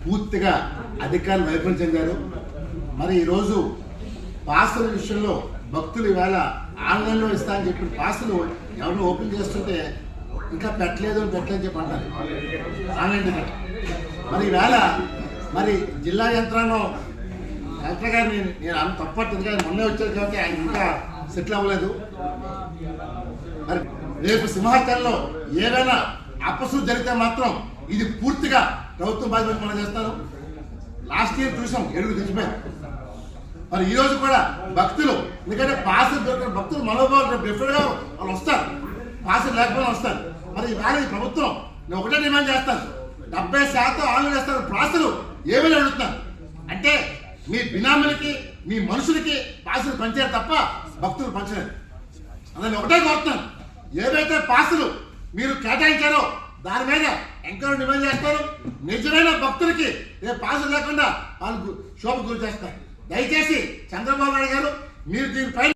పూర్తిగా అధికారులు వైఫల్యం చెందారు. మరి ఈరోజు పాసుల విషయంలో భక్తులు ఇవాళ ఆన్లైన్లో ఇస్తా అని చెప్పి పాసులు ఎవరిని ఓపెన్ చేస్తుంటే ఇంకా పెట్టలేదని చెప్పి అంటారు ఆన్లైన్ టికెట్. మరి ఈవేళ మరి జిల్లా యంత్రాంగం కలెక్టర్ గారిని నేను అంత తప్పట్టింది కానీ మొన్నే వచ్చారు కాబట్టి ఆయన ఇంకా సెటిల్ అవ్వలేదు. మరి రేపు సింహాచలంలో ఏదైనా అపశృతి జరిగితే మాత్రం ఇది పూర్తిగా ప్రభుత్వం బాధ్యత మనం చేస్తారు. లాస్ట్ ఇయర్ చూసాం 7 తెచ్చిపోయారు. మరి ఈ రోజు కూడా భక్తులు ఎందుకంటే పాసులు దొరికిన భక్తులు మనోభావాలు డిఫరెంట్గా వాళ్ళు వస్తారు, పాసులు లేకపోయినా వస్తారు. మరి ఇవాళ ఈ ప్రభుత్వం నేను ఒకటే డిమాండ్ చేస్తాను, 70% ఆన్లైన్ చేస్తారు, పాసులు ఏమైనా అడుగుతున్నాను అంటే మీ బినామీలకి మీ మనుషులకి పాసులు పంచారు తప్ప భక్తులు పంచలేదు. అందులో ఒకటే కోరుతున్నాను, ఏవైతే పాసులు మీరు కేటాయించారో దాని మీద ఎంక్వైరీ డిమాండ్ చేస్తారు. నిజమైన భక్తులకి రేపు పాసులు లేకుండా వాళ్ళు శోభ గురి చేస్తారు. దయచేసి చంద్రబాబు నాయుడు గారు మీరు దీనిపై